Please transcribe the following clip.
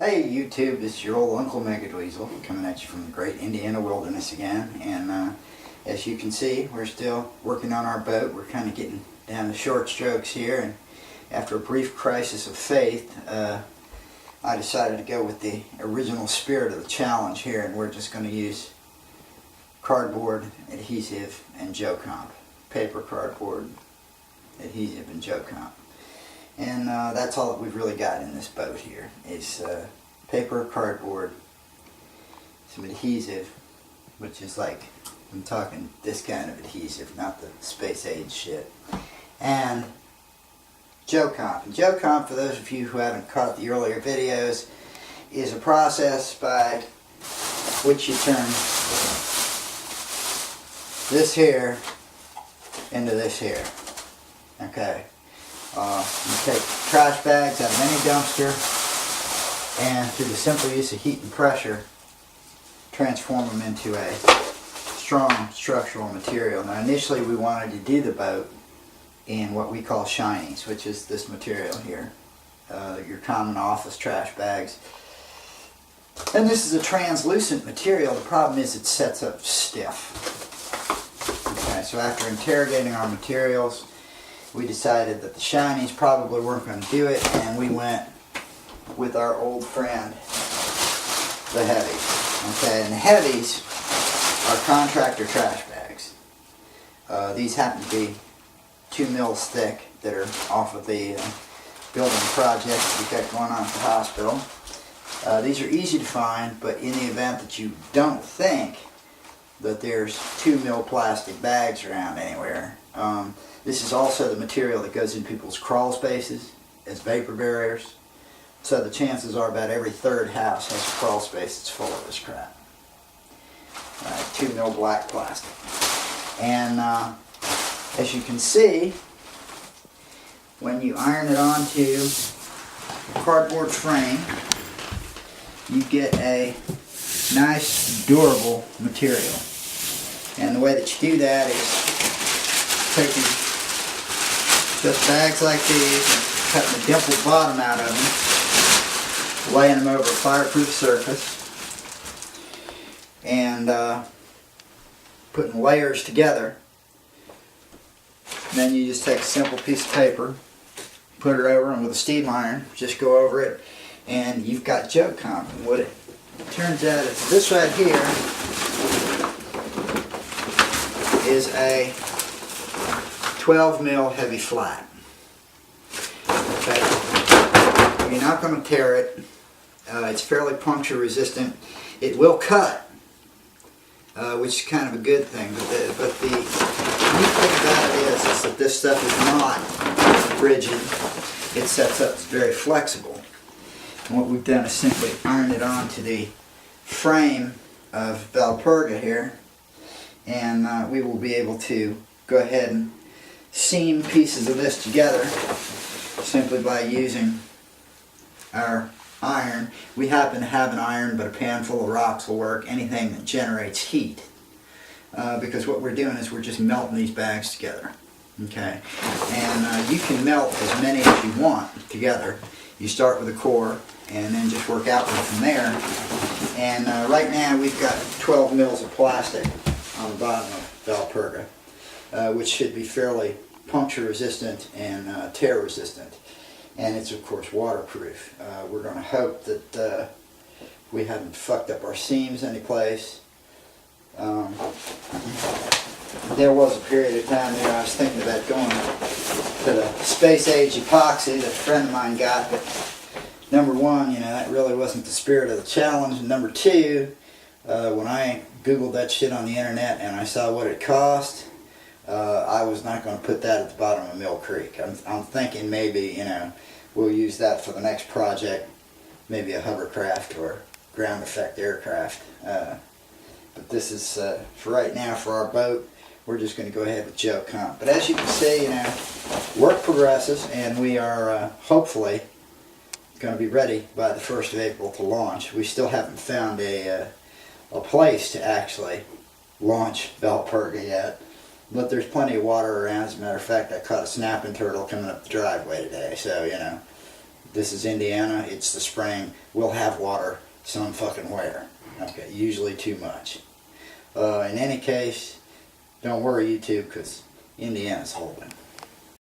Hey YouTube, this is your old Uncle Megadweasel coming at you from the great Indiana wilderness again. And as you can see, we're still working on our boat. We're kind of getting down to short strokes here. And after a brief crisis of faith, I decided to go with the original spirit of the challenge here. And we're just going to use cardboard, adhesive, and JoComp. Paper, cardboard, adhesive, and JoComp. And that's all that we've really got in this boat here is paper, cardboard, some adhesive, which is like, I'm talking this kind of adhesive, not the space age shit, and JoComp. And JoComp, for those of you who haven't caught the earlier videos, is a process by which you turn this here into this here. Okay. You take trash bags out of any dumpster and through the simple use of heat and pressure transform them into a strong structural material. Now initially we wanted to do the boat in what we call shinies, which is this material here, your common office trash bags. And this is a translucent material. The problem is it sets up stiff. Okay, so after interrogating our materials, we decided that the shinies probably weren't going to do it, and we went with our old friend, the heavies. Okay, and the heavies are contractor trash bags. These happen to be 2 mils thick that are off of the building project we've got going on at the hospital. These are easy to find, but in the event that you don't think that there's 2 mil plastic bags around anywhere, this is also the material that goes in people's crawl spaces as vapor barriers. So the chances are about every third house has a crawl space that's full of this crap. 2 mil black plastic. And as you can see, when you iron it onto a cardboard frame, you get a nice, durable material. And the way that you do that is taking just bags like these, cutting the dimpled bottom out of them, laying them over a fireproof surface, and putting layers together. And then you just take a simple piece of paper, put it over, and with a steam iron, just go over it, and you've got JoComp. And what it turns out is this right here is a 12 mil heavy flat. Okay. You're not going to tear it. It's fairly puncture resistant. It will cut, which is kind of a good thing. But the neat thing about it is that this stuff is not rigid. It sets up very flexible. And what we've done is simply ironed it onto the frame of Valperga here, and we will be able to go ahead and seam pieces of this together simply by using our iron. We happen to have an iron, but a pan full of rocks will work. Anything that generates heat, because what we're doing is we're just melting these bags together. Okay, and you can melt as many as you want together. You start with a core and then just work outward from there. And right now we've got 12 mils of plastic on the bottom of Valperga, which should be fairly puncture resistant and tear resistant. And it's of course waterproof. We're going to hope that we haven't fucked up our seams anyplace. There was a period of time there I was thinking about going to the space age epoxy that a friend of mine got, but number one, that really wasn't the spirit of the challenge, and number two, when I googled that shit on the internet and I saw what it cost, I was not going to put that at the bottom of Mill Creek. I'm thinking maybe, we'll use that for the next project, maybe a hovercraft or ground effect aircraft. But this is, for right now, for our boat, we're just going to go ahead with JoComp. But as you can see, work progresses, and we are hopefully going to be ready by the 1st of April to launch. We still haven't found a place to actually launch Valperga yet. But there's plenty of water around. As a matter of fact, I caught a snapping turtle coming up the driveway today. So, this is Indiana, it's the spring, we'll have water some fucking where. Okay, usually too much. In any case, don't worry, YouTube, because Indiana's holding.